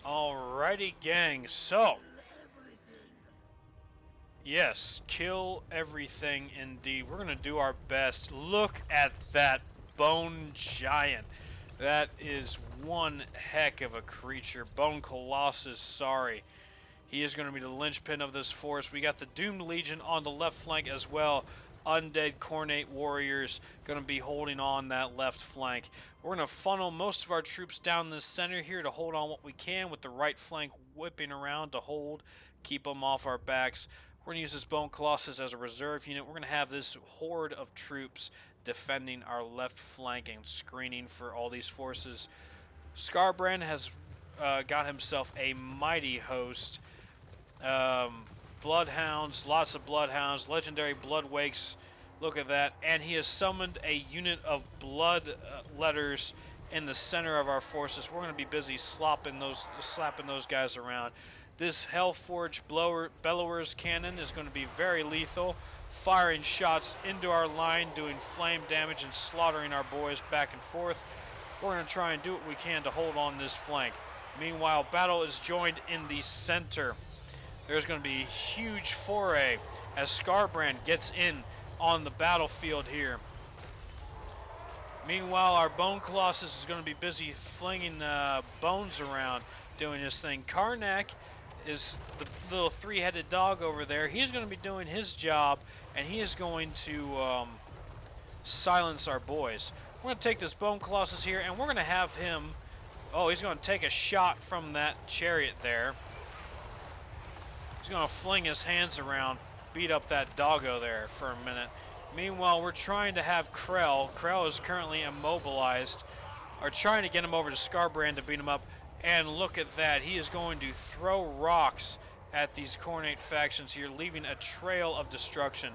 Alrighty, gang. So, yes, kill everything indeed. We're going to do our best. Look at that bone giant. That is one heck of a creature. Bone Colossus, sorry. He is going to be the linchpin of this force. We got the Doomed Legion on the left flank as well. Undead Cornate Warriors going to be holding on that left flank. We're going to funnel most of our troops down the center here to hold on what we can, with the right flank whipping around to hold, keep them off our backs. We're going to use this Bone Colossus as a reserve unit. We're going to have this horde of troops defending our left flank and screening for all these forces. Skarbrand has got himself a mighty host. Bloodhounds, lots of bloodhounds, legendary blood wakes, look at that, and he has summoned a unit of blood letters in the center of our forces. We're going to be busy slapping those guys around. This Hellforge Bellower's cannon is going to be very lethal, firing shots into our line, doing flame damage and slaughtering our boys back and forth. We're going to try and do what we can to hold on this flank. Meanwhile, battle is joined in the center. There's going to be a huge foray as Skarbrand gets in on the battlefield here. Meanwhile, our Bone Colossus is going to be busy flinging bones around, doing his thing. Karnak is the little three-headed dog over there. He's going to be doing his job, and he is going to silence our boys. We're going to take this Bone Colossus here, and we're going to have him... Oh, he's going to take a shot from that chariot there. He's going to fling his hands around, beat up that doggo there for a minute. Meanwhile, we're trying to have Krell. Krell is currently immobilized. Are trying to get him over to Skarbrand to beat him up. And look at that. He is going to throw rocks at these Cornate factions here, leaving a trail of destruction.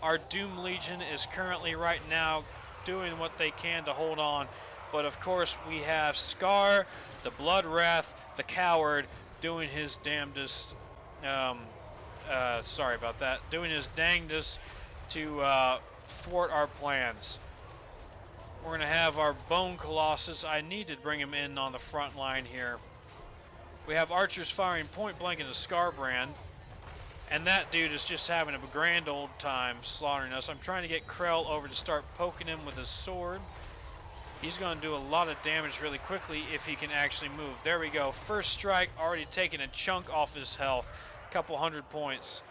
Our Doom Legion is currently right now doing what they can to hold on. But of course, we have Scar, the Blood Wrath, the Coward, doing his damnedest... sorry about that. Doing his dangdest to thwart our plans. We're going to have our Bone Colossus. I need to bring him in on the front line here. We have archers firing point blank into Skarbrand. And that dude is just having a grand old time slaughtering us. I'm trying to get Krell over to start poking him with his sword. He's going to do a lot of damage really quickly if he can actually move. There we go. First strike, already taking a chunk off his health. Couple 100 points.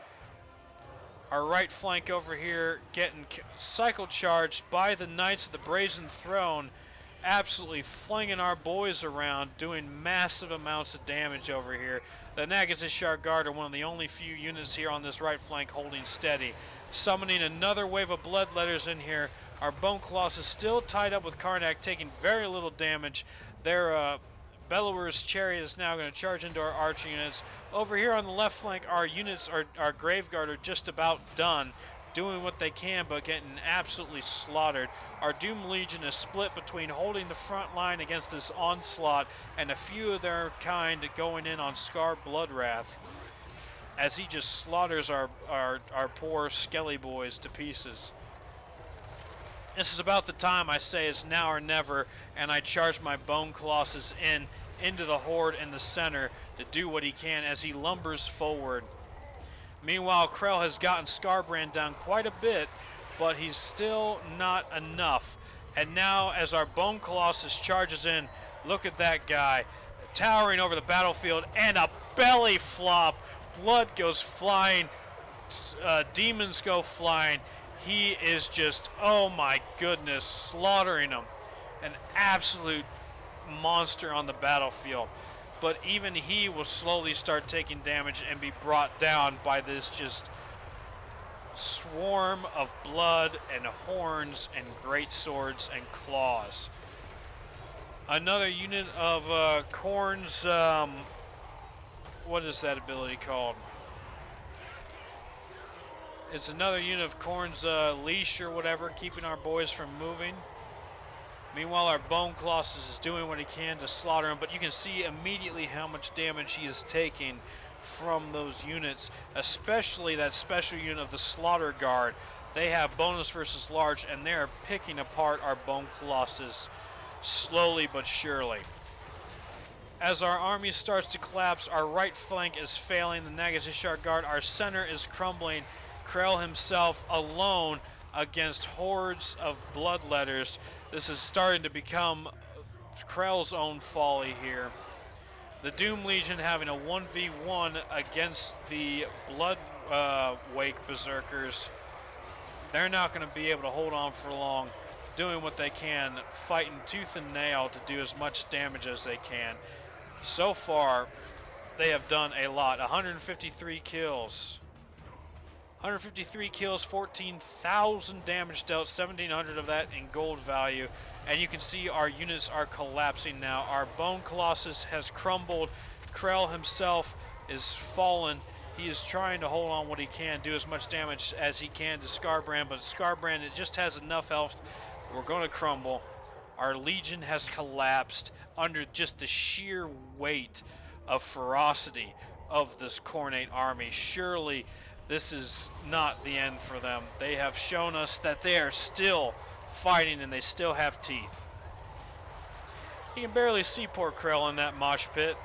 Our right flank over here getting cycle charged by the Knights of the Brazen Throne, absolutely flinging our boys around, doing massive amounts of damage over here. The Nagazzishar Guard are one of the only few units here on this right flank holding steady. Summoning another wave of bloodletters in here. Our Bone Colossus still tied up with Karnak, taking very little damage. Their Bellower's chariot is now going to charge into our archer units. Over here on the left flank, our units, our Graveguard are just about done, doing what they can, but getting absolutely slaughtered. Our Doom Legion is split between holding the front line against this onslaught and a few of their kind going in on Scar Bloodwrath, as he just slaughters our poor Skelly boys to pieces. This is about the time I say it's now or never, and I charge my Bone Colossus into the horde in the center to do what he can as he lumbers forward. Meanwhile, Krell has gotten Skarbrand down quite a bit, but he's still not enough. And now, as our Bone Colossus charges in, look at that guy, towering over the battlefield, and a belly flop. Blood goes flying, demons go flying. He is just, oh my goodness, slaughtering them. An absolute monster on the battlefield. But even he will slowly start taking damage and be brought down by this just swarm of blood and horns and great swords and claws. Another unit of Khorne's, what is that ability called? It's another unit of Khorne's leash or whatever, keeping our boys from moving. Meanwhile, our Bone Colossus is doing what he can to slaughter him, but you can see immediately how much damage he is taking from those units, especially that special unit of the Slaughter Guard. They have bonus versus large, and they are picking apart our Bone Colossus slowly but surely. As our army starts to collapse, our right flank is failing the Nagazzishar guard. Our center is crumbling. Krell himself alone against hordes of bloodletters. This is starting to become Krell's own folly here. The Doom Legion having a 1v1 against the Blood Wake Berserkers. They're not going to be able to hold on for long, doing what they can, fighting tooth and nail to do as much damage as they can. So far, they have done a lot. 153 kills. 153 kills, 14,000 damage dealt, 1,700 of that in gold value. And you can see our units are collapsing now. Our Bone Colossus has crumbled. Krell himself is fallen. He is trying to hold on what he can, do as much damage as he can to Skarbrand, but Skarbrand, it just has enough health. We're going to crumble. Our Legion has collapsed under just the sheer weight of ferocity of this Khornate army. Surely this is not the end for them. They have shown us that they are still fighting and they still have teeth. You can barely see poor Krell in that mosh pit.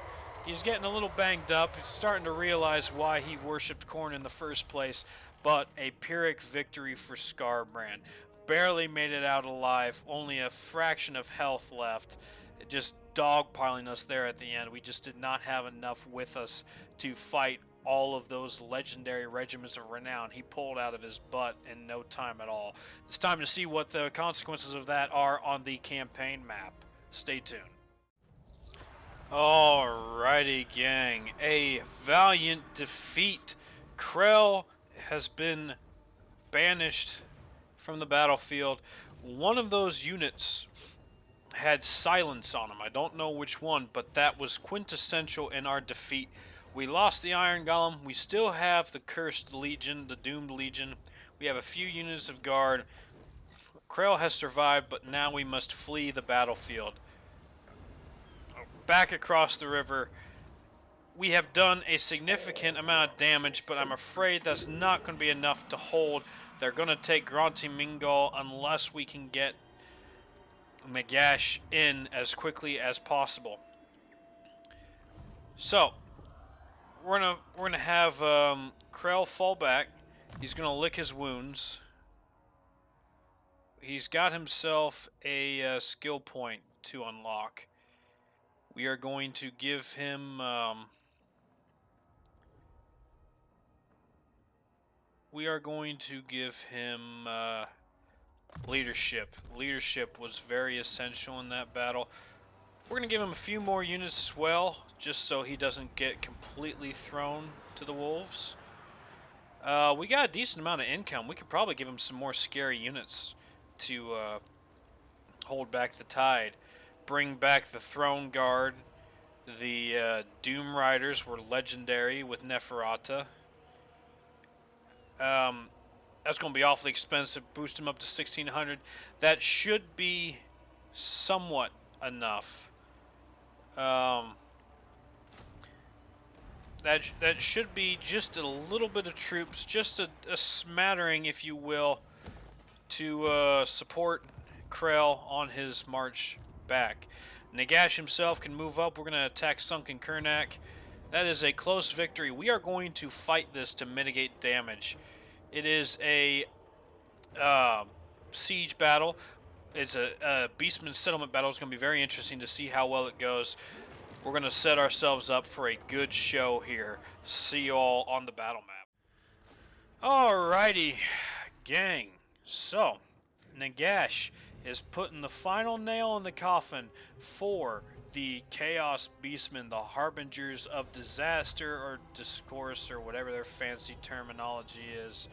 He's getting a little banged up. He's starting to realize why he worshipped Khorne in the first place. But a Pyrrhic victory for Skarbrand. Barely made it out alive. Only a fraction of health left. Just dogpiling us there at the end. We just did not have enough with us to fight all of those legendary regiments of renown he pulled out of his butt in no time at all. It's time to see what the consequences of that are on the campaign map. Stay tuned. Alrighty, gang. A valiant defeat. Krell has been banished from the battlefield. One of those units had silence on him. I don't know which one, but that was quintessential in our defeat. We lost the Iron Golem. We still have the Cursed Legion, the Doomed Legion. We have a few units of guard. Krell has survived, but now we must flee the battlefield. Back across the river, we have done a significant amount of damage, but I'm afraid that's not going to be enough to hold. They're going to take Grunty Mingal unless we can get Nagash in as quickly as possible. So we're gonna have Krell fall back. He's gonna lick his wounds. He's got himself a skill point to unlock. We are going to give him leadership. Leadership was very essential in that battle. We're going to give him a few more units as well, just so he doesn't get completely thrown to the wolves. We got a decent amount of income. We could probably give him some more scary units to hold back the tide. Bring back the Throne Guard. The Doom Riders were legendary with Neferata. That's going to be awfully expensive. Boost him up to 1,600. That should be somewhat enough. That should be just a little bit of troops, just a smattering, if you will, to support Krell on his march back. Nagash himself can move up. We're going to attack Sunken Kurnak. That is a close victory. We are going to fight this to mitigate damage. It is a siege battle. It's a Beastman settlement battle. It's going to be very interesting to see how well it goes. We're going to set ourselves up for a good show here. See you all on the battle map. Alrighty, gang. So, Nagash is putting the final nail in the coffin for the Chaos Beastmen, the Harbingers of Disaster or Discourse or whatever their fancy terminology is.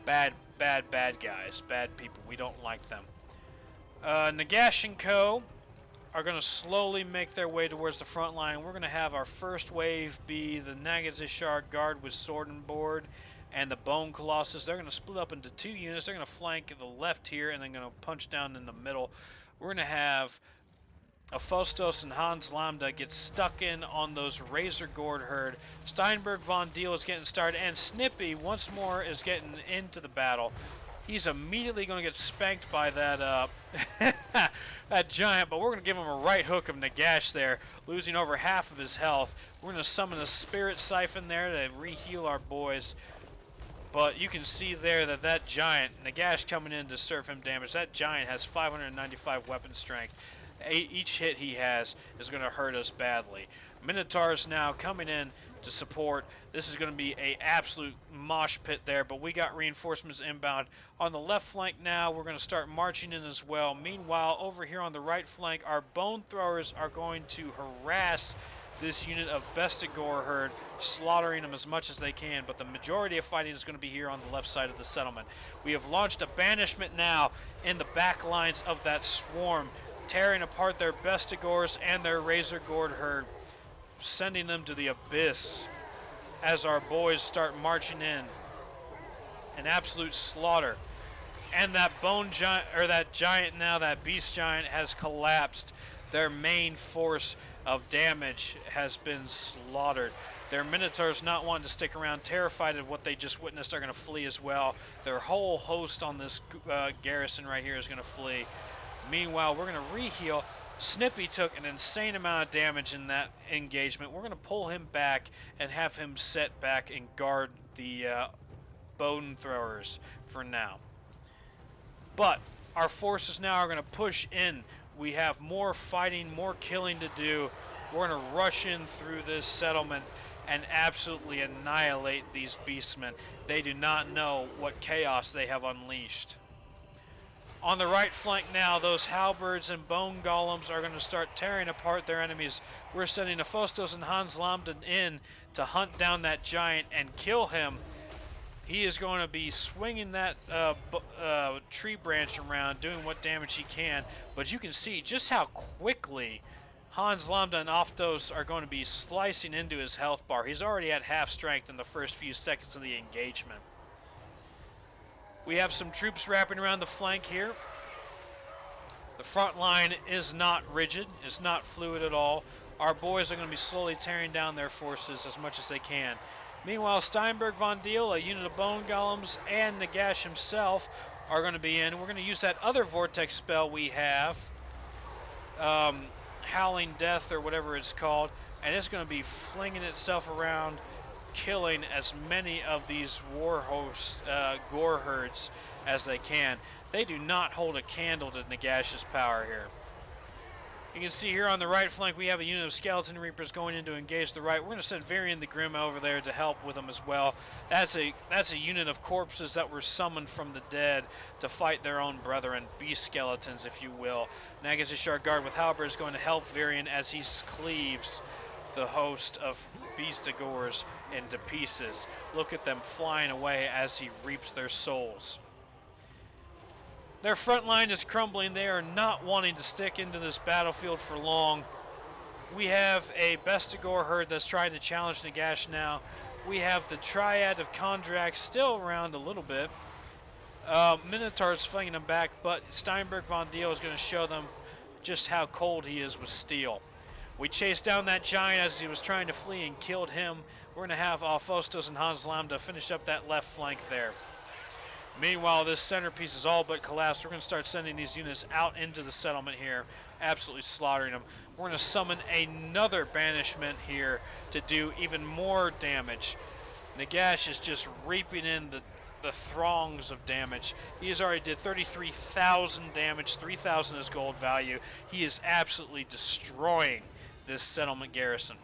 Bad guys. Bad people. We don't like them. Nagash and Co. are going to slowly make their way towards the front line. We're going to have our first wave be the Nagazzishar Guard with Sword and Board and the Bone Colossus. They're going to split up into two units. They're going to flank the left here and then going to punch down in the middle. We're going to have Aphostos and Hans Lambda get stuck in on those Razor Gourd herd. Steinberg Von Deal is getting started, and Snippy once more is getting into the battle. He's immediately going to get spanked by that that giant, but we're going to give him a right hook of Nagash there, losing over half of his health. We're going to summon a Spirit Siphon there to re-heal our boys. But you can see there that that giant, Nagash coming in to serve him damage, that giant has 595 weapon strength. Each hit he has is going to hurt us badly. Minotaurs now coming in to support. This is going to be an absolute mosh pit there, but we got reinforcements inbound. On the left flank now, we're going to start marching in as well. Meanwhile, over here on the right flank, our bone throwers are going to harass this unit of Bestigor herd, slaughtering them as much as they can, but the majority of fighting is going to be here on the left side of the settlement. We have launched a banishment now in the back lines of that swarm, tearing apart their Bestigors and their Razor Gourd herd, sending them to the abyss as our boys start marching in. An absolute slaughter. And that bone giant, or that giant now, that beast giant has collapsed. Their main force of damage has been slaughtered. Their Minotaurs not wanting to stick around, terrified of what they just witnessed, are going to flee as well. Their whole host on this garrison right here is going to flee. Meanwhile, we're going to re-heal. Snippy took an insane amount of damage in that engagement. We're going to pull him back and have him set back and guard the bone throwers for now. But our forces now are going to push in. We have more fighting, more killing to do. We're going to rush in through this settlement and absolutely annihilate these beastmen. They do not know what chaos they have unleashed. On the right flank now, those halberds and bone golems are going to start tearing apart their enemies. We're sending Aphostos and Hans Lamden in to hunt down that giant and kill him. He is going to be swinging that tree branch around, doing what damage he can. But you can see just how quickly Hans Lamden and Aphostos are going to be slicing into his health bar. He's already at half strength in the first few seconds of the engagement. We have some troops wrapping around the flank here. The front line is not rigid, it's not fluid at all. Our boys are going to be slowly tearing down their forces as much as they can. Meanwhile, Steinberg von Deal, a unit of bone golems, and Nagash himself are going to be in. We're going to use that other vortex spell we have, Howling Death or whatever it's called, and it's going to be flinging itself around, killing as many of these warhost gore herds as they can. They do not hold a candle to Nagash's power here. You can see here on the right flank we have a unit of Skeleton Reapers going in to engage the right. We're going to send Varian the Grim over there to help with them as well. That's a unit of corpses that were summoned from the dead to fight their own brethren, beast skeletons if you will. Nagazzishar Guard with Halberd is going to help Varian as he cleaves the host of Beastigors into pieces. Look at them flying away as he reaps their souls. Their front line is crumbling. They are not wanting to stick into this battlefield for long. We have a Bestigor herd that's trying to challenge Nagash now. We have the Triad of Kondrak still around a little bit. Minotaur's flinging them back, but Steinberg von Deal is going to show them just how cold he is with steel. We chased down that giant as he was trying to flee and killed him. We're going to have Aphostos and Hans Lamda finish up that left flank there. Meanwhile, this centerpiece is all but collapsed. We're going to start sending these units out into the settlement here, absolutely slaughtering them. We're going to summon another banishment here to do even more damage. Nagash is just reaping in the throngs of damage. He has already did 33,000 damage, 3,000 is gold value. He is absolutely destroying this settlement garrison.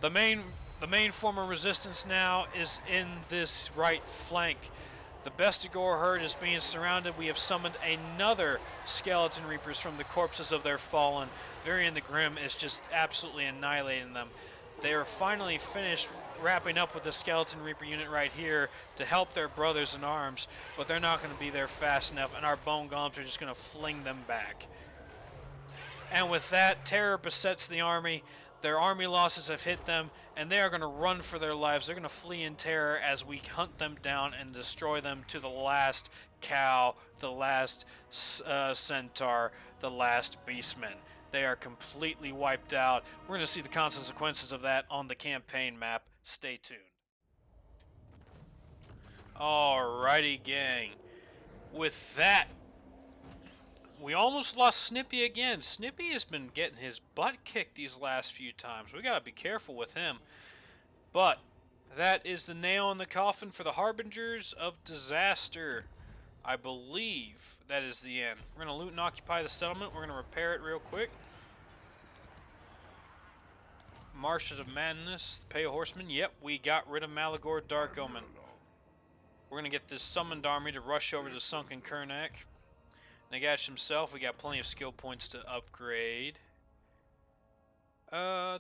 The main form of resistance now is in this right flank. The Bestigor herd is being surrounded. We have summoned another Skeleton Reapers from the corpses of their fallen. Varian the Grim is just absolutely annihilating them. They are finally finished wrapping up with the Skeleton Reaper unit right here to help their brothers in arms, but they're not going to be there fast enough, and our bone golems are just going to fling them back. And with that, terror besets the army. Their army losses have hit them, and they are going to run for their lives. They're going to flee in terror as we hunt them down and destroy them to the last cow, the last centaur, the last beastman. They are completely wiped out. We're going to see the consequences of that on the campaign map. Stay tuned. Alrighty, gang. With that, we almost lost Snippy again. Snippy has been getting his butt kicked these last few times. We gotta be careful with him. But that is the nail in the coffin for the Harbingers of Disaster. I believe that is the end. We're gonna loot and occupy the settlement. We're gonna repair it real quick. Marshes of Madness, Pay a Horseman. Yep, we got rid of Malagor Dark Omen. We're gonna get this summoned army to rush over to Sunken Kurnak. Nagash himself, we got plenty of skill points to upgrade. No,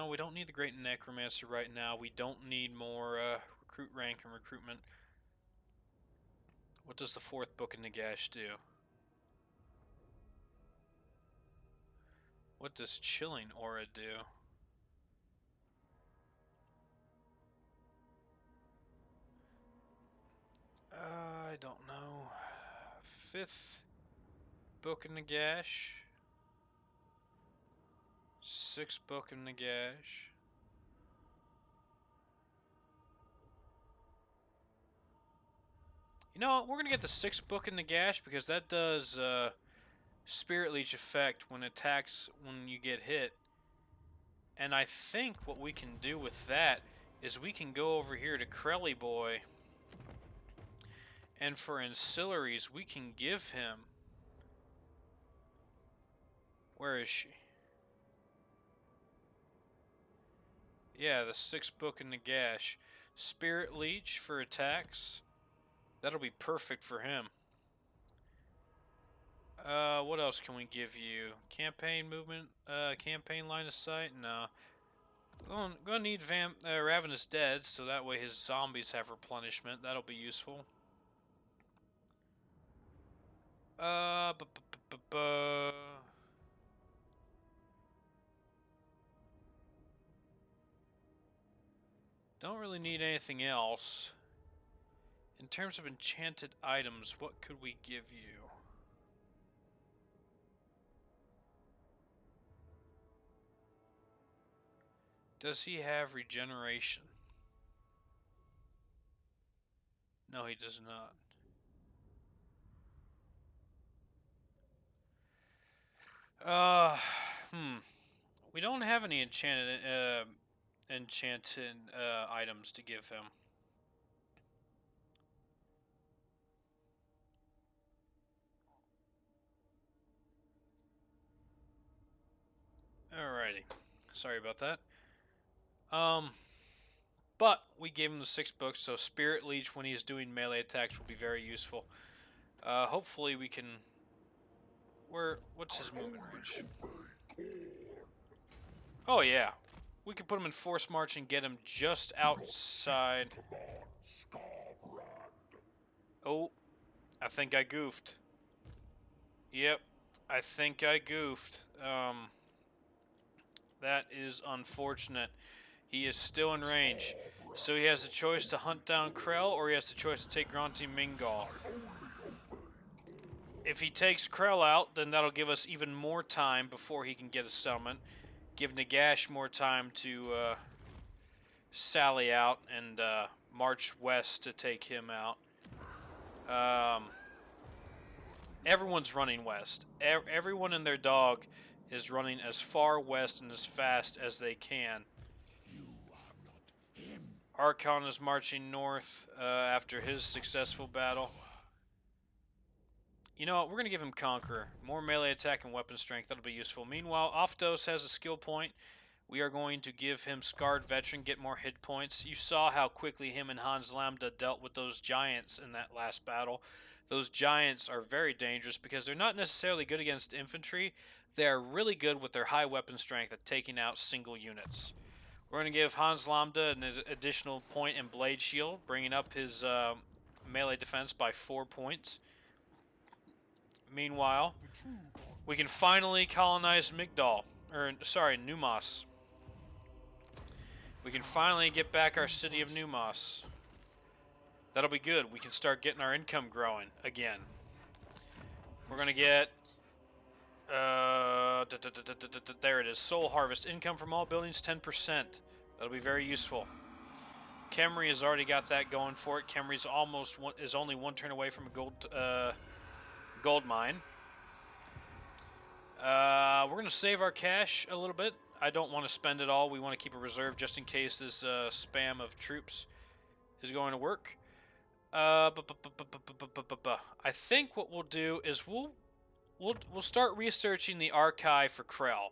we don't need the Great Necromancer right now. We don't need more recruit rank and recruitment. What does the 4th book of Nagash do? What does Chilling Aura do? I don't know. 5th book of Nagash. 6th book of Nagash. You know what? We're going to get the 6th book in Nagash because that does Spirit Leech effect when attacks when you get hit. And I think what we can do with that is we can go over here to Krelly Boy. And for ancillaries, we can give him... Where is she? Yeah, the 6th book in Nagash. Spirit Leech for attacks. That'll be perfect for him. What else can we give you? Campaign movement? Campaign line of sight? No. Gonna need Ravenous Dead, so that way his zombies have replenishment. That'll be useful. Don't really need anything else. In terms of enchanted items, what could we give you? Does he have regeneration? No, he does not. We don't have any enchanted items to give him. Alrighty. Sorry about that. But we gave him the 6 books, so Spirit Leech when he's doing melee attacks will be very useful. Hopefully we can... What's his movement range? Oh yeah. We could put him in Force March and get him just outside. Oh, I think I goofed. Yep, I think I goofed. That is unfortunate. He is still in range. So he has a choice to hunt down Krell, or he has the choice to take Grunty Mingal. If he takes Krell out, then that'll give us even more time before he can get a summon. Give Nagash more time to sally out and march west to take him out. Everyone's running west. Everyone and their dog is running as far west and as fast as they can. Archon is marching north after his successful battle. You know what? We're going to give him Conqueror. More melee attack and weapon strength. That'll be useful. Meanwhile, Oftos has a skill point. We are going to give him Scarred Veteran, get more hit points. You saw how quickly him and Hans Lambda dealt with those giants in that last battle. Those giants are very dangerous because they're not necessarily good against infantry. They're really good with their high weapon strength at taking out single units. We're going to give Hans Lambda an additional point in Blade Shield, bringing up his melee defense by 4 points. Meanwhile, we can finally colonize Numos. We can finally get back our city of Numos. That'll be good. We can start getting our income growing again. We're going to get... there it is. Soul Harvest. Income from all buildings, 10%. That'll be very useful. Khemri has already got that going for it. Khemri's is only one turn away from a gold mine. We're going to save our cash a little bit. I don't want to spend it all. We want to keep a reserve just in case this spam of troops is going to work. I think what we'll do is we'll start researching the archive for Krell.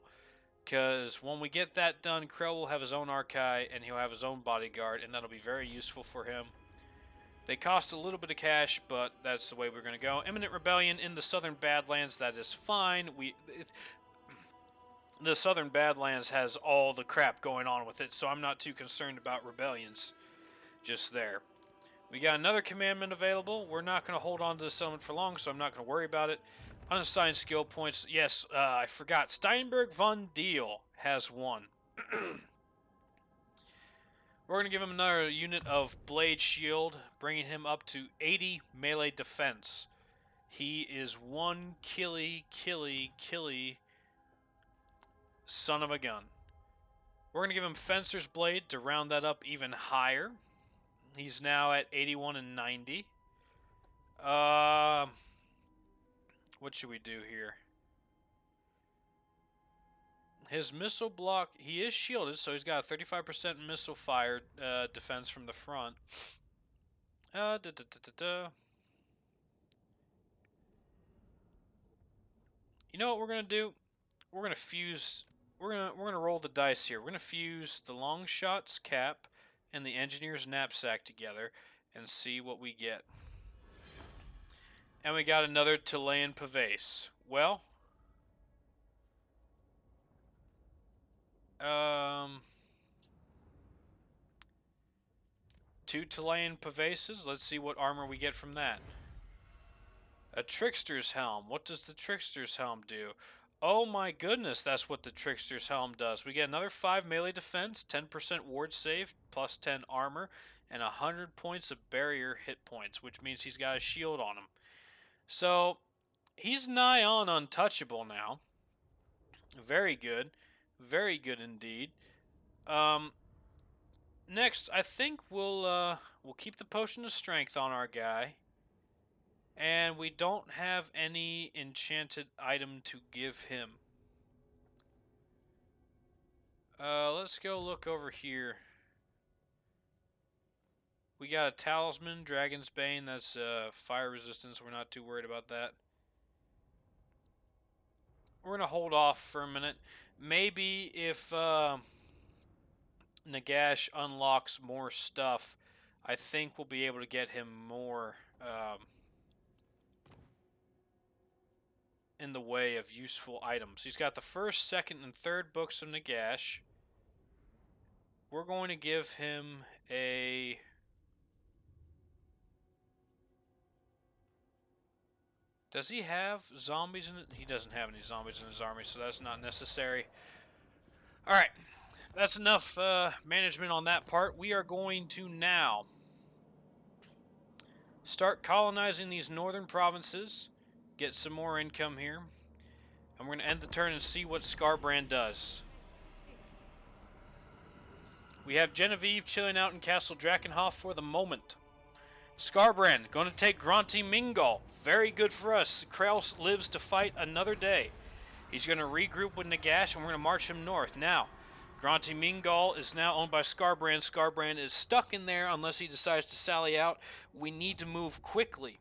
Because when we get that done, Krell will have his own archive and he'll have his own bodyguard, and that'll be very useful for him. They cost a little bit of cash, but that's the way we're going to go. Imminent rebellion in the Southern Badlands, that is fine. The Southern Badlands has all the crap going on with it, so I'm not too concerned about rebellions just there. We got another commandment available. We're not going to hold on to the settlement for long, so I'm not going to worry about it. Unassigned skill points. Yes, I forgot. Steinberg von Deal has one. We're going to give him another unit of Blade Shield, bringing him up to 80 melee defense. He is one killy son of a gun. We're going to give him Fencer's Blade to round that up even higher. He's now at 81 and 90. What should we do here? His missile block, he is shielded, so he's got a 35% missile fire defense from the front. You know what we're gonna do? We're gonna fuse. We're gonna roll the dice here. We're gonna fuse the long shot's cap and the engineer's knapsack together and see what we get. And we got another Chilean Pavese. Well, two Chilean Paveses. Let's see what armor we get from that. A Trickster's Helm. What does the Trickster's Helm do? Oh my goodness, that's what the Trickster's Helm does. We get another 5 melee defense, 10% ward save, plus 10 armor, and 100 points of barrier hit points, which means he's got a shield on him. So, he's nigh on untouchable now. Very good. Very good indeed. Next, I think we'll keep the Potion of Strength on our guy. And we don't have any enchanted item to give him. Let's go look over here. We got a Talisman, Dragon's Bane, that's fire resistance, we're not too worried about that. We're going to hold off for a minute. Maybe if Nagash unlocks more stuff, I think we'll be able to get him more in the way of useful items. He's got the first, second, and third books of Nagash. We're going to give him a... Does he have zombies in it? He doesn't have any zombies in his army, so that's not necessary. Alright, that's enough management on that part. We are going to now start colonizing these northern provinces, get some more income here, and we're going to end the turn and see what Skarbrand does. We have Genevieve chilling out in Castle Drakenhof for the moment. Skarbrand going to take Granti Mingol. Very good for us. Krell lives to fight another day. He's going to regroup with Nagash, and we're going to march him north. Now, Granti Mingol is now owned by Skarbrand. Skarbrand is stuck in there unless he decides to sally out. We need to move quickly.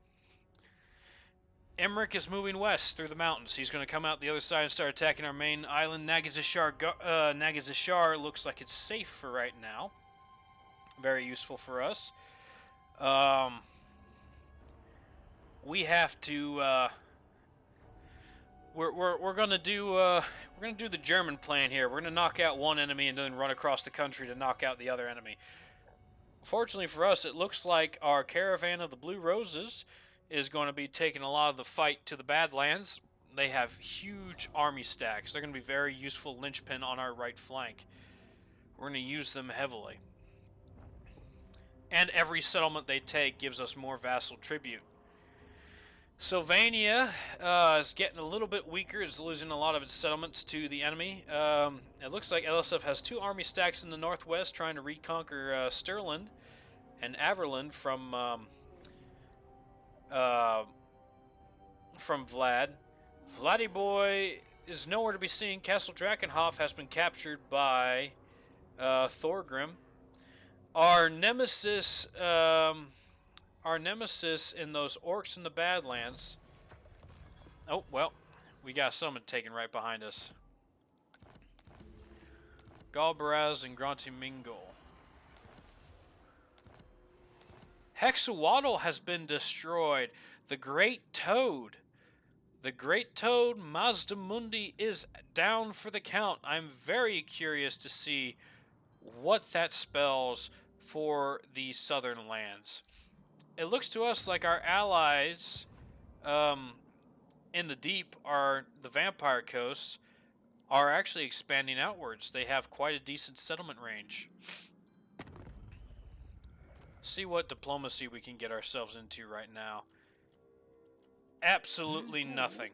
Imrick is moving west through the mountains. He's going to come out the other side and start attacking our main island. Nagazzishar looks like it's safe for right now. Very useful for us. We have to. We're gonna do the German plan here. We're gonna knock out one enemy and then run across the country to knock out the other enemy. Fortunately for us, it looks like our caravan of the Blue Roses is going to be taking a lot of the fight to the Badlands. They have huge army stacks. They're going to be very useful linchpin on our right flank. We're going to use them heavily. And every settlement they take gives us more vassal tribute. Sylvania is getting a little bit weaker. It's losing a lot of its settlements to the enemy. It looks like LSF has 2 army stacks in the northwest trying to reconquer Stirland and Averland uh, from Vlad. Vladiboy is nowhere to be seen. Castle Drakenhof has been captured by Thorgrim. Our nemesis in those orcs in the Badlands. Oh, well, we got someone taken right behind us. Galbaraz and Grontimingol. Hexawaddle has been destroyed. The Great Toad. The Great Toad Mazdamundi is down for the count. I'm very curious to see what that spells for the southern lands. It looks to us like our allies in the deep, the vampire coasts, are actually expanding outwards. They have quite a decent settlement range. See what diplomacy we can get ourselves into right now. Absolutely nothing.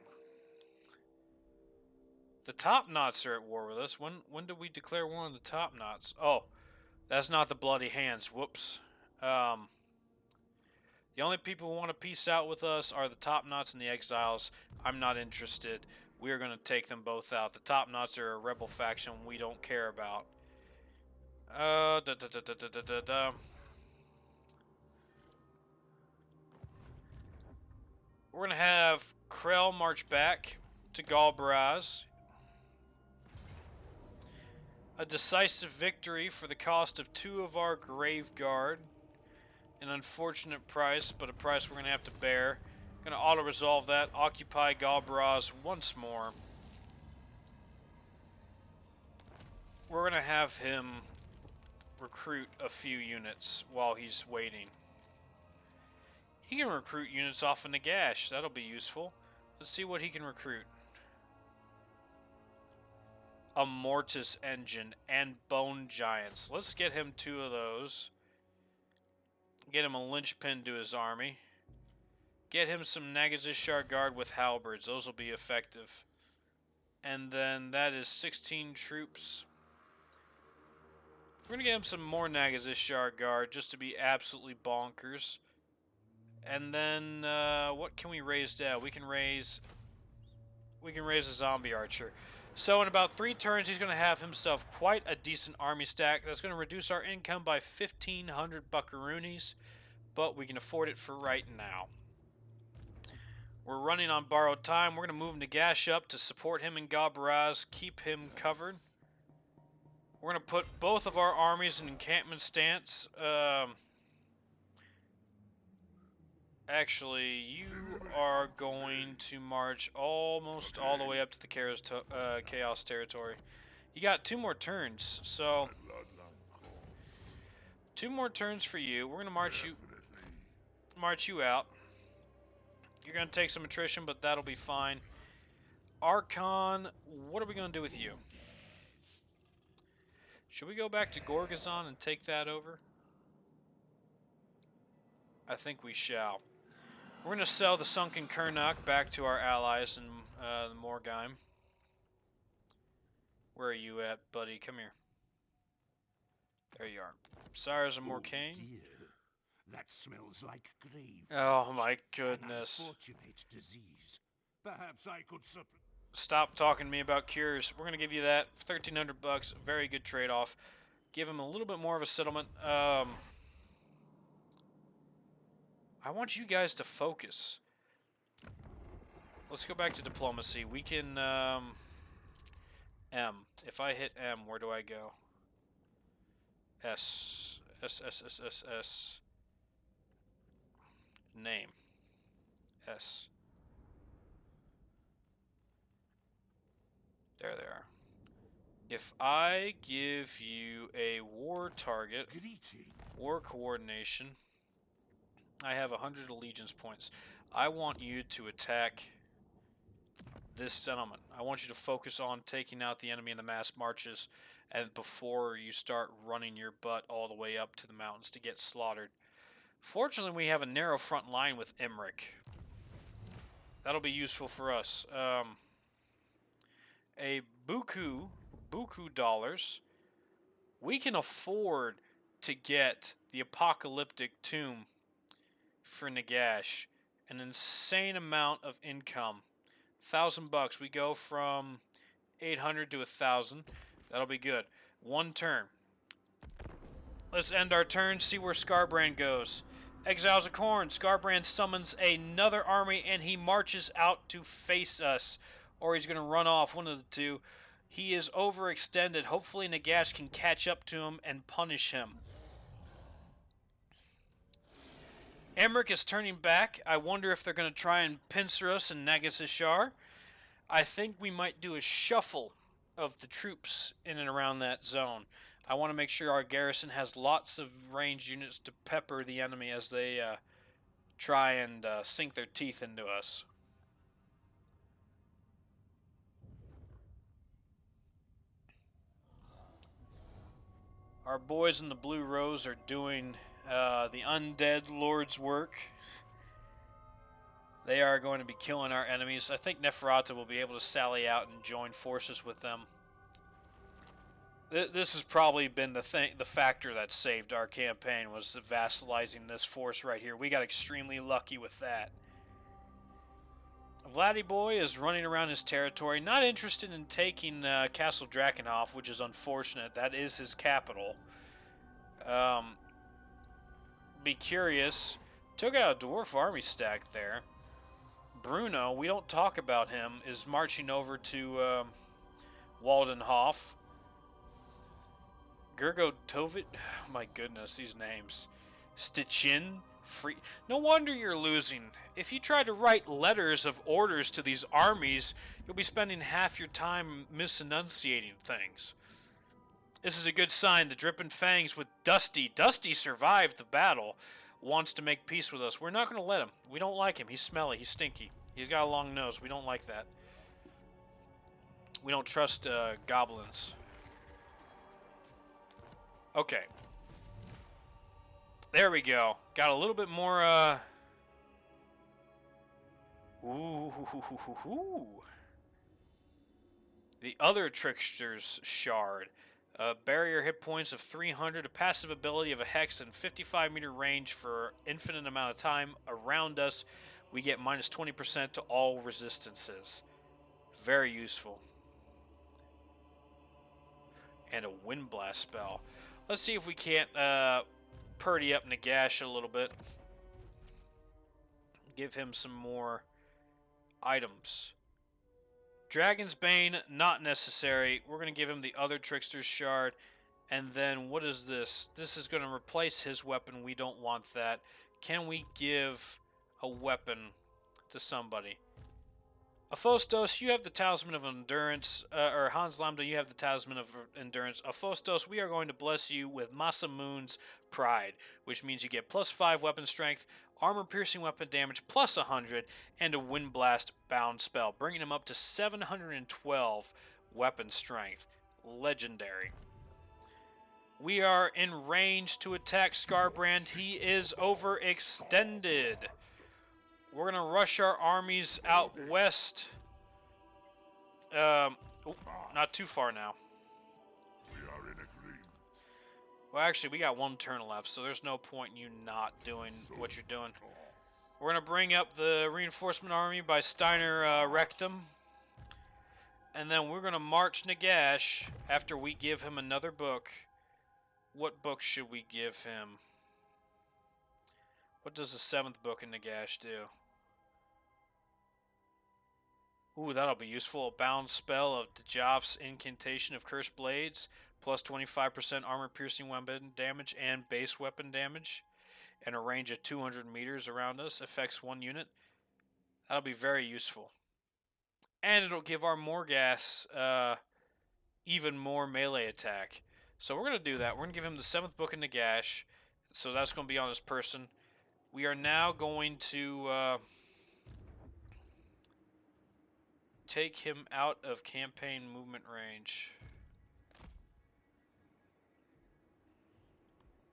The top knots are at war with us. When did we declare war on the top knots? Oh, that's not the bloody hands. Whoops. The only people who want to peace out with us are the top knots and the exiles. I'm not interested. We are going to take them both out. The top knots are a rebel faction we don't care about. We're going to have Krell march back to Galbaraz. A decisive victory for the cost of 2 of our Graveguard. An unfortunate price, but a price we're going to have to bear. Going to auto-resolve that. Occupy Galbaraz once more. We're going to have him recruit a few units while he's waiting. He can recruit units off of Nagash. That'll be useful. Let's see what he can recruit. A Mortis Engine and Bone Giants. Let's get him 2 of those. Get him a linchpin to his army. Get him some Nagazzishar Guard with halberds. Those will be effective. And then that is 16 troops. We're going to get him some more Nagazzishar Guard just to be absolutely bonkers. And then what can we raise now? We can raise a zombie archer. So in about 3 turns, he's going to have himself quite a decent army stack. That's going to reduce our income by 1,500 buckaroonies, but we can afford it for right now. We're running on borrowed time. We're going to move Nagash up to support him in Galbaraz, keep him covered. We're going to put both of our armies in encampment stance. Actually, you are going to march almost all the way up to the Chaos territory. You got 2 more turns, so 2 more turns for you. We're gonna march you out. You're gonna take some attrition, but that'll be fine. Archon, what are we gonna do with you? Should we go back to Gorgazon and take that over? I think we shall. We're going to sell the Sunken Kurnock back to our allies in the Morgheim. Where are you at, buddy? Come here. There you are. Sires of Morcane. That smells like grave. Oh my goodness. Unfortunate disease. Perhaps I could Stop talking to me about cures. We're going to give you that. 1,300 bucks. Very good trade-off. Give him a little bit more of a settlement. I want you guys to focus. Let's go back to diplomacy. We can, M. If I hit M, where do I go? S. S, S, S, S, S. Name. S. There they are. If I give you a war target, war coordination, I have 100 allegiance points. I want you to attack this settlement. I want you to focus on taking out the enemy in the mass marches, and before you start running your butt all the way up to the mountains to get slaughtered. Fortunately, we have a narrow front line with Imrick. That'll be useful for us. A buku dollars. We can afford to get the apocalyptic tomb for Nagash. An insane amount of income. $1,000. We go from 800 to 1,000. That'll be good. One turn. Let's end our turn, see where Skarbrand goes. Exiles a corn. Skarbrand summons another army, and he marches out to face us. Or he's going to run off, one of the two. He is overextended. Hopefully Nagash can catch up to him and punish him. Imrick is turning back. I wonder if they're going to try and pincer us in Nagazzishar. I think we might do a shuffle of the troops in and around that zone. I want to make sure our garrison has lots of ranged units to pepper the enemy as they try and sink their teeth into us. Our boys in the Blue Rose are doing the Undead Lord's work. They are going to be killing our enemies. I think Neferata will be able to sally out and join forces with them. This has probably been the factor that saved our campaign, was vassalizing this force right here. We got extremely lucky with that. Vladiboy is running around his territory, not interested in taking Castle Drakenhof, which is unfortunate. That is his capital. Be curious. Took out a dwarf army stack there. Bruno, we don't talk about him, is marching over to Waldenhof. Gergo Tovit, oh my goodness, these names. Stichin, Free. No wonder you're losing. If you try to write letters of orders to these armies, you'll be spending half your time misenunciating things. This is a good sign. The Dripping Fangs with Dusty. Dusty survived the battle. Wants to make peace with us. We're not going to let him. We don't like him. He's smelly. He's stinky. He's got a long nose. We don't like that. We don't trust goblins. Okay. There we go. Got a little bit more, Ooh. The other Trickster's Shard. Barrier hit points of 300, a passive ability of a Hex, and 55-meter range for infinite amount of time around us. We get minus 20% to all resistances. Very useful. And a Wind Blast spell. Let's see if we can't purdy up Nagash a little bit. Give him some more items. Dragon's Bane, not necessary. We're going to give him the other Trickster's Shard. And then, what is this? This is going to replace his weapon. We don't want that. Can we give a weapon to somebody? Aphostos, you have the Talisman of Endurance. Or Hans Lambda, you have the Talisman of Endurance. Aphostos, we are going to bless you with Masamun's Pride, which means you get plus 5 weapon strength, armor-piercing weapon damage plus 100, and a Wind Blast bound spell, bringing him up to 712 weapon strength. Legendary. We are in range to attack Skarbrand. He is overextended. We're going to rush our armies out west. Not too far now. We are in agreement. Well, actually, we got one turn left, so there's no point in you not doing what you're doing. We're going to bring up the reinforcement army by Steiner Rectum. And then we're going to march Nagash after we give him another book. What book should we give him? What does the 7th book in Nagash do? Ooh, that'll be useful. A bound spell of Djav's Incantation of Cursed Blades, plus 25% armor-piercing weapon damage and base weapon damage, and a range of 200 meters around us. Affects 1 unit. That'll be very useful. And it'll give our Morghast even more melee attack. So we're going to do that. We're going to give him the 7th book in Nagash. So that's going to be on his person. We are now going to take him out of campaign movement range.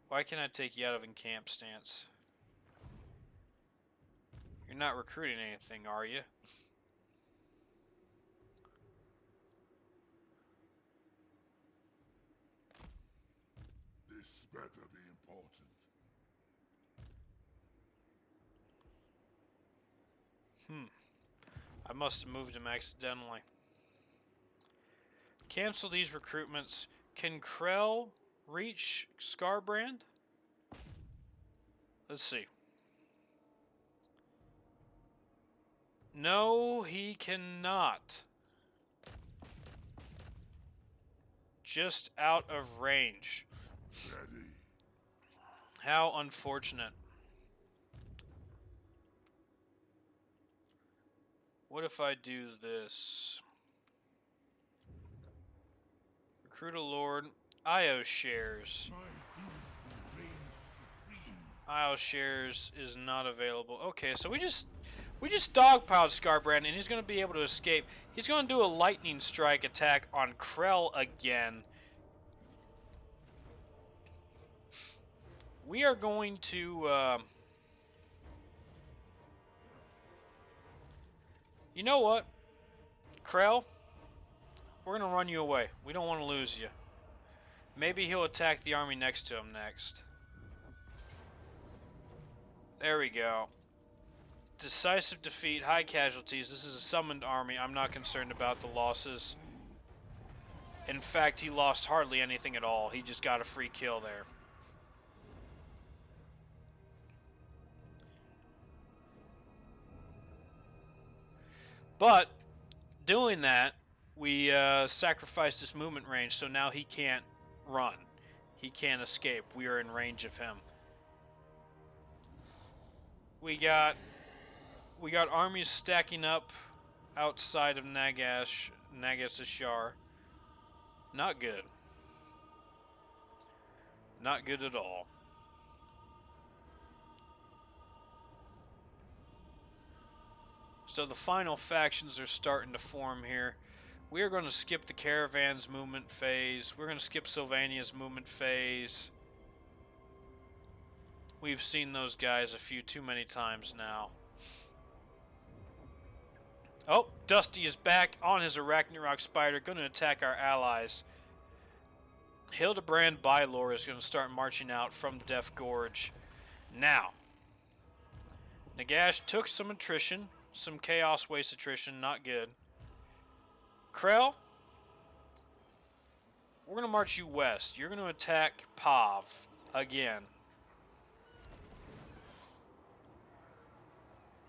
Why can't I take you out of encamp stance? You're not recruiting anything, are you? This better be important. I must have moved him accidentally. Cancel these recruitments. Can Krell reach Skarbrand? Let's see. No, he cannot. Just out of range. Ready. How unfortunate. What if I do this? Recruit a lord. IO shares. My dynasty reigns supreme. IO shares is not available. Okay, so we just dogpiled Skarbrand, and he's going to be able to escape. He's going to do a lightning strike attack on Krell again. We are going to... you know what? Krell, we're going to run you away. We don't want to lose you. Maybe he'll attack the army next to him next. There we go. Decisive defeat, high casualties. This is a summoned army. I'm not concerned about the losses. In fact, he lost hardly anything at all. He just got a free kill there. But, doing that, we sacrificed his movement range, so now he can't run. He can't escape. We are in range of him. We got armies stacking up outside of Nagazzishar. Not good. Not good at all. So the final factions are starting to form here. We are going to skip the caravan's movement phase. We're going to skip Sylvania's movement phase. We've seen those guys a few too many times now. Oh, Dusty is back on his Arachnarok Spider, going to attack our allies. Hildebrand Bylor is going to start marching out from Death Gorge. Now, Nagash took some attrition, some Chaos Waste attrition, not good. Krell, we're going to march you west. You're going to attack Pav again.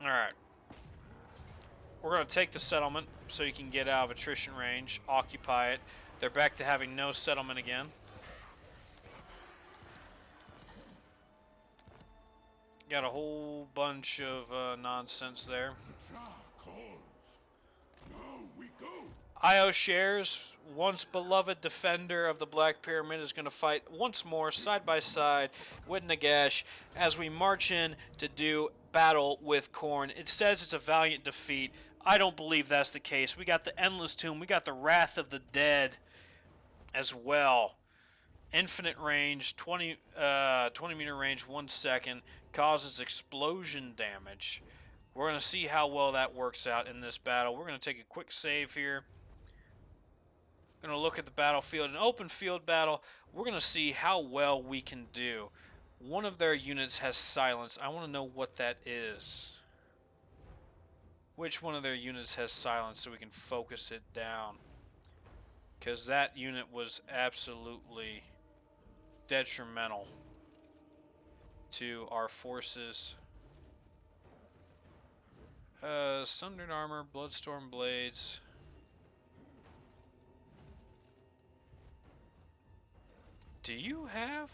Alright. We're going to take the settlement so you can get out of attrition range, occupy it. They're back to having no settlement again. Got a whole bunch of nonsense there. The Tra calls. Now we go. IO shares, once beloved defender of the Black Pyramid, is going to fight once more side by side with Nagash as we march in to do battle with Khorne. It says it's a valiant defeat. I don't believe that's the case. We got the Endless Tomb. We got the Wrath of the Dead as well. Infinite range, 20 meter range, 1 second, causes explosion damage. We're going to see how well that works out in this battle. We're going to take a quick save here. Going to look at the battlefield. An open field battle, we're going to see how well we can do. One of their units has silence. I want to know what that is. Which one of their units has silence so we can focus it down. Because that unit was absolutely detrimental to our forces. Sundered Armor, Bloodstorm Blades. Do you have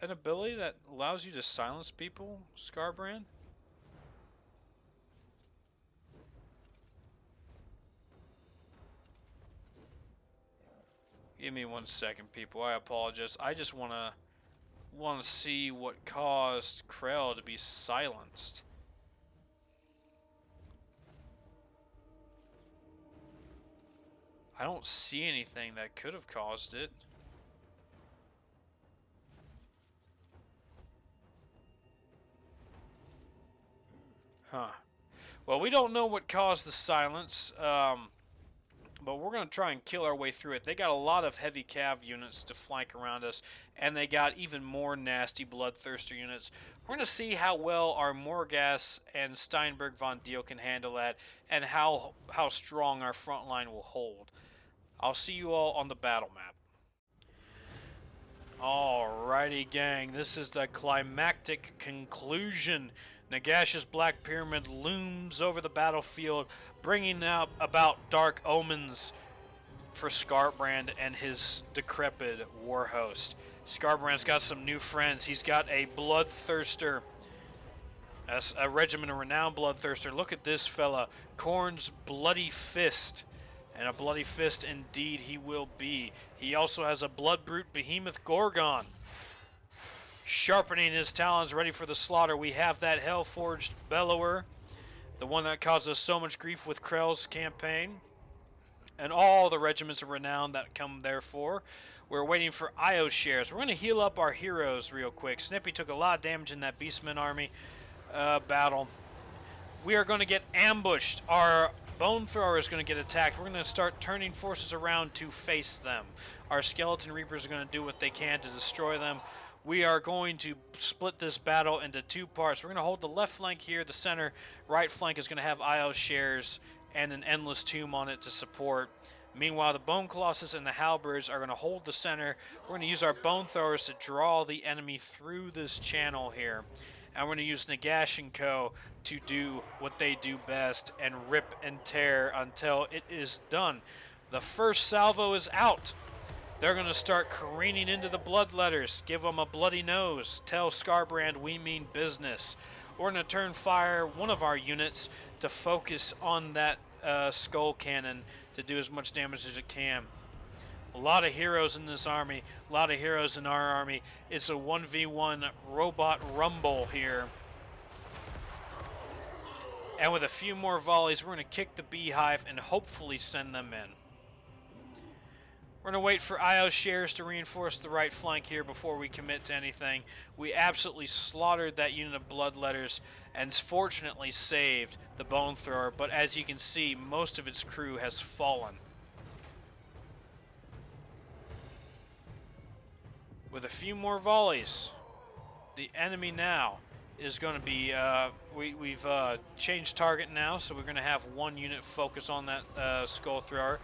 an ability that allows you to silence people, Skarbrand? Give me 1 second, people. I apologize. I just want to see what caused Krell to be silenced. I don't see anything that could have caused it. Huh. Well, we don't know what caused the silence, but we're going to try and kill our way through it. They got a lot of heavy cav units to flank around us, and they got even more nasty bloodthirster units. We're going to see how well our Morgas and Steinberg von Deal can handle that, and how strong our front line will hold. I'll see you all on the battle map. Alrighty, gang, this is the climactic conclusion. Nagash's Black Pyramid looms over the battlefield, bringing out about dark omens for Skarbrand and his decrepit warhost. Skarbrand's got some new friends. He's got a bloodthirster, a regiment of renowned bloodthirster. Look at this fella, Khorne's Bloody Fist. And a bloody fist indeed he will be. He also has a blood brute behemoth Gorgon. Sharpening his talons, ready for the slaughter. We have that hell-forged bellower, the one that caused us so much grief with Krell's campaign, and all the regiments of renown that come therefore. We're waiting for IO shares. We're going to heal up our heroes real quick. Snippy took a lot of damage in that Beastman army battle. We are going to get ambushed. Our Bone Thrower is going to get attacked. We're going to start turning forces around to face them. Our Skeleton Reapers are going to do what they can to destroy them. We are going to split this battle into two parts. We're going to hold the left flank here, the center. Right flank is going to have IO shares and an Endless Tomb on it to support. Meanwhile, the Bone Colossus and the Halberds are going to hold the center. We're going to use our Bone Throwers to draw the enemy through this channel here. And we're going to use Nagash and Co. to do what they do best and rip and tear until it is done. The first salvo is out. They're going to start careening into the bloodletters. Give them a bloody nose. Tell Skarbrand we mean business. We're going to turn fire one of our units to focus on that skull cannon to do as much damage as it can. A lot of heroes in this army, a lot of heroes in our army. It's a 1v1 robot rumble here. And with a few more volleys, we're going to kick the beehive and hopefully send them in. We're going to wait for IO shares to reinforce the right flank here before we commit to anything. We absolutely slaughtered that unit of bloodletters and fortunately saved the Bone Thrower, but as you can see, most of its crew has fallen. With a few more volleys, the enemy now is going to be, we've changed target now, so we're going to have one unit focus on that Skull Thrower.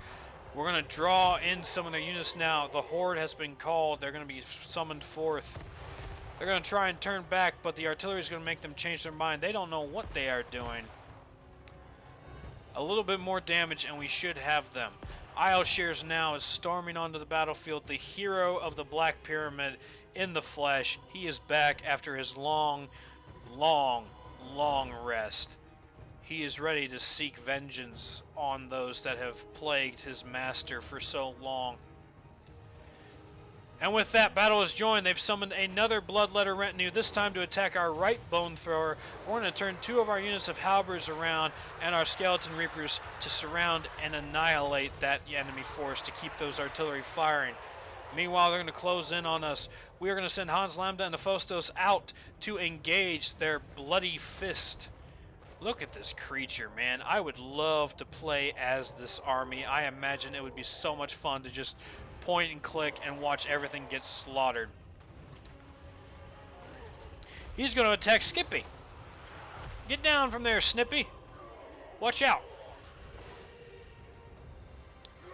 We're going to draw in some of their units now. The Horde has been called. They're going to be summoned forth. They're going to try and turn back, but the artillery is going to make them change their mind. They don't know what they are doing. A little bit more damage, and we should have them. IO Shares now is storming onto the battlefield. The hero of the Black Pyramid in the flesh. He is back after his long rest. He is ready to seek vengeance on those that have plagued his master for so long. And with that, battle is joined. They've summoned another Bloodletter retinue, this time to attack our right Bone Thrower. We're going to turn two of our units of Halberds around and our Skeleton Reapers to surround and annihilate that enemy force to keep those artillery firing. Meanwhile, they're going to close in on us. We are going to send Hans Lambda and the Phostos out to engage their Bloody Fist. Look at this creature, man. I would love to play as this army. I imagine it would be so much fun to just point and click and watch everything get slaughtered. He's going to attack Skippy. Get down from there, Snippy. Watch out.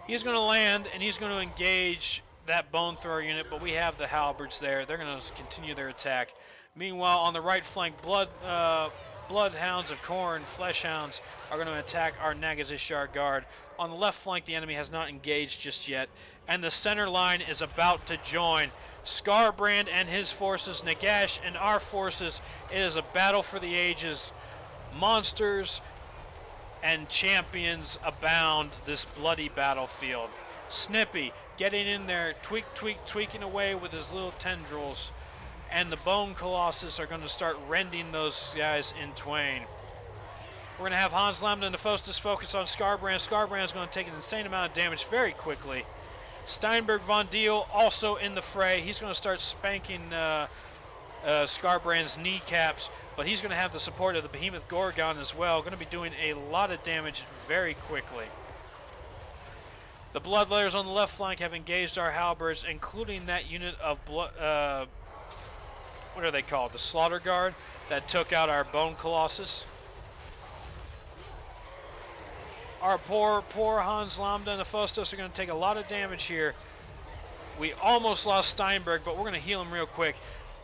He's going to land and he's going to engage that Bone Thrower unit, but we have the Halberds there. They're going to continue their attack. Meanwhile, on the right flank, Bloodhounds of Khorne, Fleshhounds, are going to attack our Nagazzishar guard. On the left flank, the enemy has not engaged just yet, and the center line is about to join. Skarbrand and his forces, Nagash and our forces. It is a battle for the ages. Monsters and champions abound this bloody battlefield. Snippy getting in there, tweaking away with his little tendrils. And the Bone Colossus are going to start rending those guys in twain. We're going to have Hans Lambda and the Phostos focus on Skarbrand. Skarbrand is going to take an insane amount of damage very quickly. Steinberg von Deal also in the fray. He's going to start spanking Skarbrand's kneecaps, but he's going to have the support of the Behemoth Gorgon as well. Going to be doing a lot of damage very quickly. The Bloodlayers on the left flank have engaged our halberds, including that unit of what are they called? The Slaughter Guard that took out our Bone Colossus. Our poor Hans Lambda and the Phostos are going to take a lot of damage here. We almost lost Steinberg, but we're going to heal him real quick.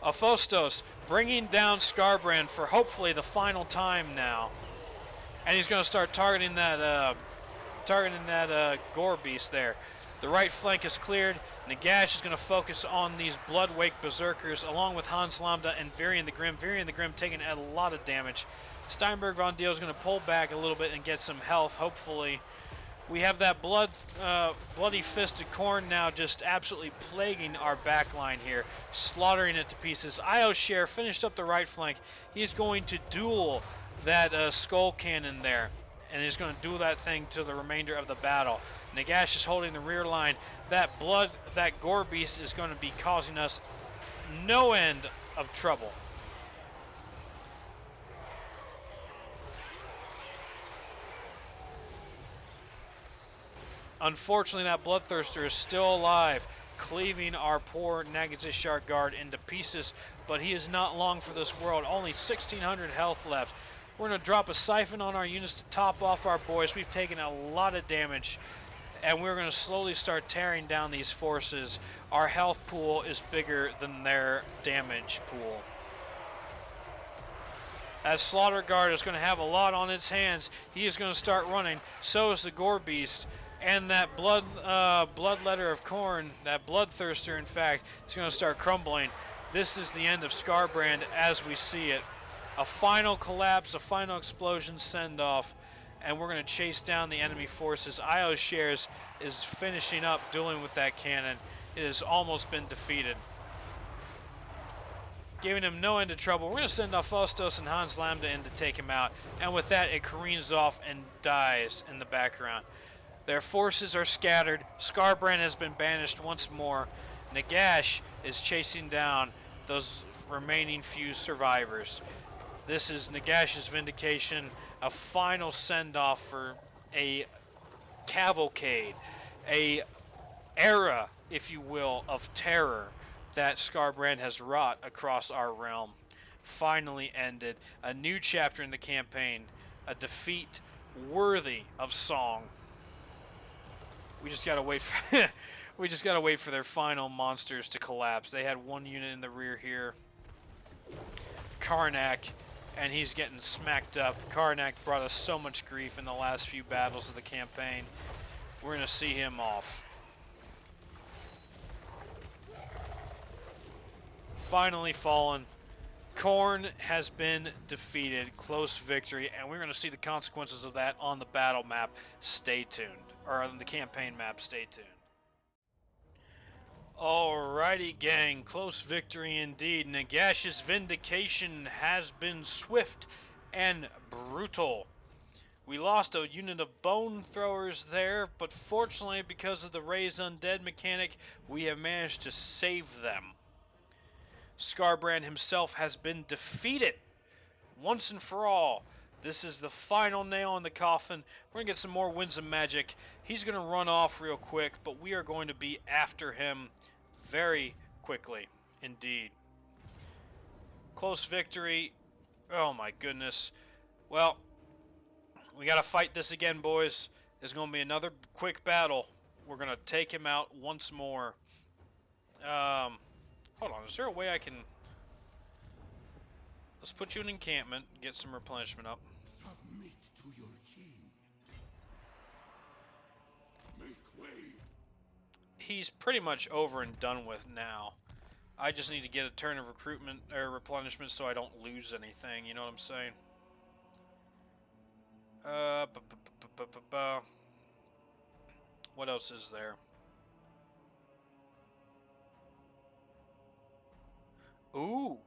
Phostos bringing down Skarbrand for hopefully the final time now. And he's going to start targeting that Gore Beast there. The right flank is cleared. Nagash is going to focus on these Bloodwake Berserkers along with Hans Lambda and Varian the Grim. Varian the Grim taking a lot of damage. Steinberg Von Dio is going to pull back a little bit and get some health, hopefully. We have that bloody fisted Khorne now just absolutely plaguing our back line here, slaughtering it to pieces. Ioshare finished up the right flank. He's going to duel that skull cannon there, and he's going to duel that thing to the remainder of the battle. Nagash is holding the rear line. That Gore Beast is going to be causing us no end of trouble. Unfortunately, that Bloodthirster is still alive, cleaving our poor Nagazzishar guard into pieces, but he is not long for this world. Only 1,600 health left. We're going to drop a siphon on our units to top off our boys. We've taken a lot of damage, and we're going to slowly start tearing down these forces. Our health pool is bigger than their damage pool. That Slaughter Guard is going to have a lot on its hands. He is going to start running. So is the Gore Beast. And that Bloodletter of Khorne, that Bloodthirster, in fact, is going to start crumbling. This is the end of Skarbrand as we see it. A final collapse, a final explosion send-off, and we're going to chase down the enemy forces. Ioshare is finishing up dueling with that cannon. It has almost been defeated, giving him no end of trouble. We're going to send off Phostos and Hans Lambda in to take him out, and with that, it careens off and dies in the background. Their forces are scattered. Skarbrand has been banished once more. Nagash is chasing down those remaining few survivors. This is Nagash's vindication, a final send-off for a cavalcade, a era, if you will, of terror that Skarbrand has wrought across our realm. Finally ended. A new chapter in the campaign. A defeat worthy of song. We just gotta wait for we just gotta wait for their final monsters to collapse. They had one unit in the rear here, Karnak, and he's getting smacked up. Karnak brought us so much grief in the last few battles of the campaign. We're gonna see him off. Finally fallen. Khorne has been defeated. Close victory, and we're gonna see the consequences of that on the battle map. Stay tuned. Or on the campaign map, stay tuned. Alrighty, gang, close victory indeed. Nagash's vindication has been swift and brutal. We lost a unit of bone throwers there, but fortunately, because of the Raise Undead mechanic, we have managed to save them. Skarbrand himself has been defeated once and for all. This is the final nail in the coffin. We're going to get some more Winds of Magic. He's going to run off real quick, but we are going to be after him very quickly indeed. Close victory. Oh my goodness. Well, we got to fight this again, boys. There's going to be another quick battle. We're going to take him out once more. Hold on. Is there a way I can... Let's put you in encampment, get some replenishment up. Submit to your king. Make way. He's pretty much over and done with now. I just need to get a turn of recruitment or replenishment so I don't lose anything, you know what I'm saying? What else is there? Ooh.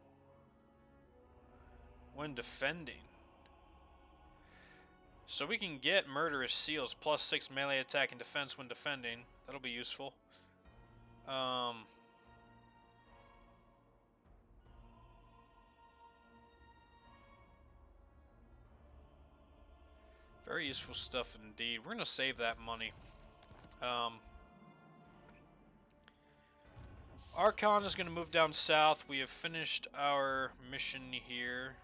When defending. So we can get Murderous Seals plus 6 melee attack and defense when defending. That'll be useful. Very useful stuff indeed. We're going to save that money. Archon is going to move down south. We have finished our mission here.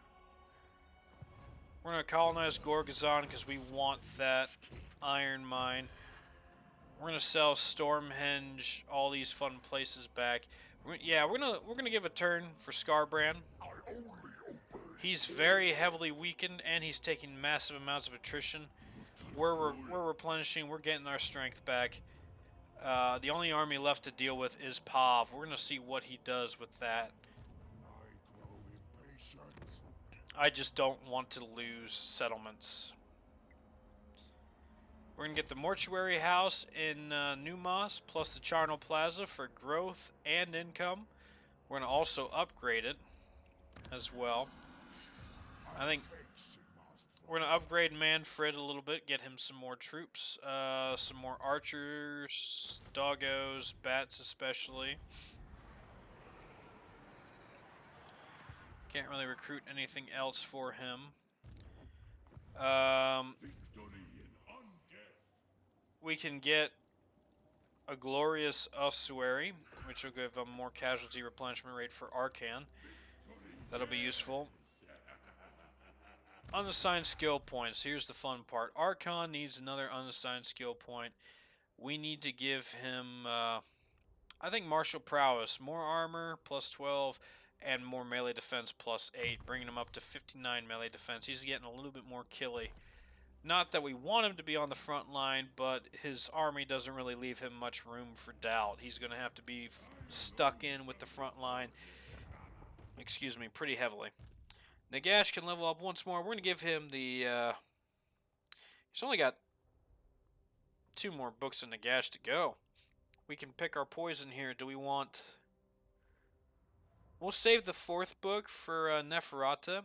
We're going to colonize Gorgazon because we want that iron mine. We're going to sell Stormhenge, all these fun places back. We're gonna give a turn for Skarbrand. He's very heavily weakened, and he's taking massive amounts of attrition. We're replenishing. We're getting our strength back. The only army left to deal with is Pav. We're gonna see what he does with that. I just don't want to lose settlements. We're going to get the Mortuary House in Numas, plus the Charnel Plaza for growth and income. We're going to also upgrade it as well. I think we're going to upgrade Manfred a little bit, get him some more troops, some more archers, doggos, bats especially. Can't really recruit anything else for him. We can get a glorious ossuary, which will give a more casualty replenishment rate for Arcan. That'll be useful. Unassigned skill points. Here's the fun part. Archon needs another unassigned skill point. We need to give him, I think, martial prowess. More armor, plus 12, and more melee defense, plus 8, bringing him up to 59 melee defense. He's getting a little bit more killy. Not that we want him to be on the front line, but his army doesn't really leave him much room for doubt. He's going to have to be stuck in with the front line, pretty heavily. Nagash can level up once more. We're going to give him the... he's only got 2 more books in Nagash to go. We can pick our poison here. Do we want... We'll save the 4th book for Neferata.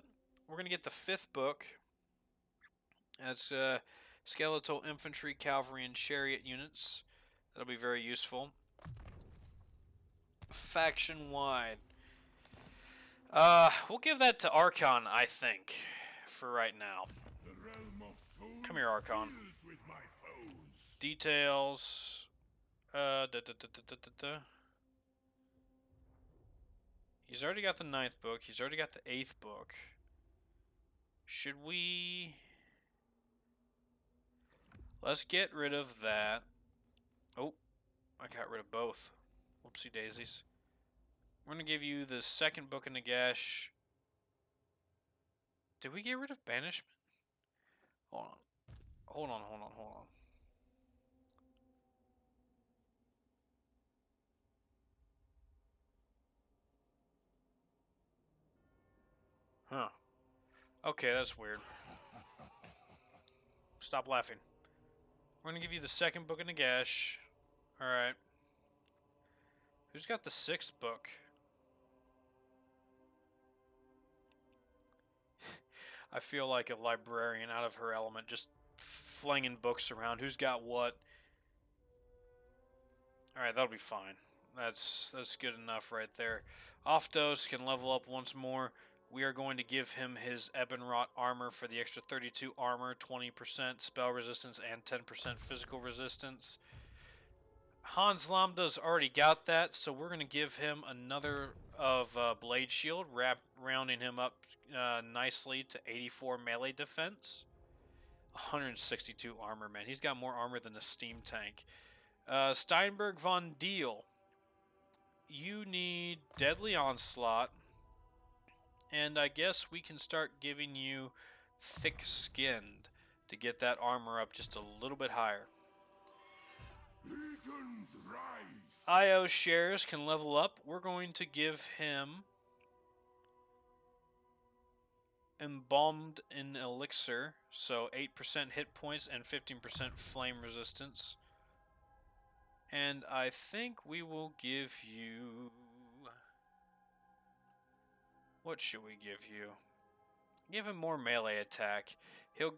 We're going to get the 5th book. That's skeletal infantry, cavalry, and chariot units. That'll be very useful. Faction-wide. We'll give that to Archon, I think, for right now. Come here, Archon. Details. He's already got the 9th book. He's already got the 8th book. Should we... Let's get rid of that. Oh, I got rid of both. Whoopsie daisies. We're going to give you the 2nd book in Nagash. Did we get rid of banishment? Hold on. Huh. Okay, that's weird. Stop laughing. We're going to give you the 2nd book in Nagash. Alright. Who's got the 6th book? I feel like a librarian out of her element, just flinging books around. Who's got what? Alright, that'll be fine. That's good enough right there. Oftos can level up once more. We are going to give him his Ebonrot armor for the extra 32 armor, 20% spell resistance, and 10% physical resistance. Hans Lambda's already got that, so we're going to give him another of Blade Shield, rounding him up nicely to 84 melee defense. 162 armor, man. He's got more armor than a steam tank. Steinberg von Deal. You need Deadly Onslaught. And I guess we can start giving you Thick-Skinned to get that armor up just a little bit higher. Legions rise. IO shares can level up. We're going to give him Embalmed in Elixir, so 8% hit points and 15% flame resistance. And I think we will give you... What should we give you? Give him more melee attack. He'll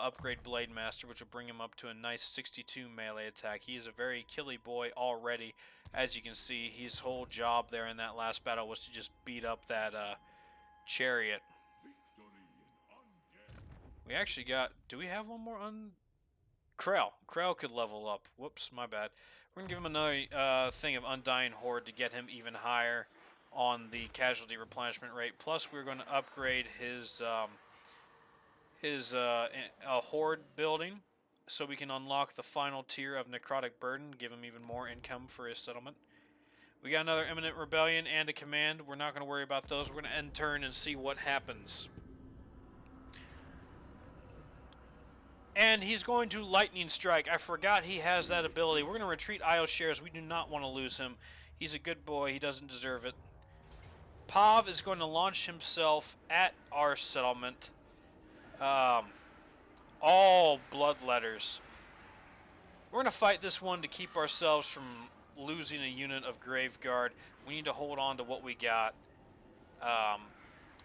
upgrade Blade Master, which will bring him up to a nice 62 melee attack. He is a very killy boy already. As you can see, his whole job there in that last battle was to just beat up that chariot. We We actually got... Do we have one more on... Krell. Krell could level up. Whoops, my bad. We're going to give him another thing of Undying Horde to get him even higher on the casualty replenishment rate. Plus, we're going to upgrade his Horde building so we can unlock the final tier of Necrotic Burden, give him even more income for his settlement. We got another Imminent Rebellion and a command. We're not going to worry about those. We're going to end turn and see what happens. And he's going to Lightning Strike. I forgot he has that ability. We're going to retreat Isle Shares. We do not want to lose him. He's a good boy. He doesn't deserve it. Pav is going to launch himself at our settlement. All bloodletters. We're going to fight this one to keep ourselves from losing a unit of Graveguard. We need to hold on to what we got.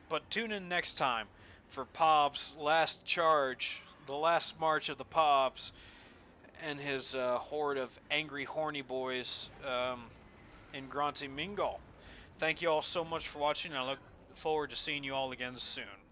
But tune in next time for Pav's last charge, the last march of the Pavs, and his horde of angry, horny boys in Granty Mingal. Thank you all so much for watching, and I look forward to seeing you all again soon.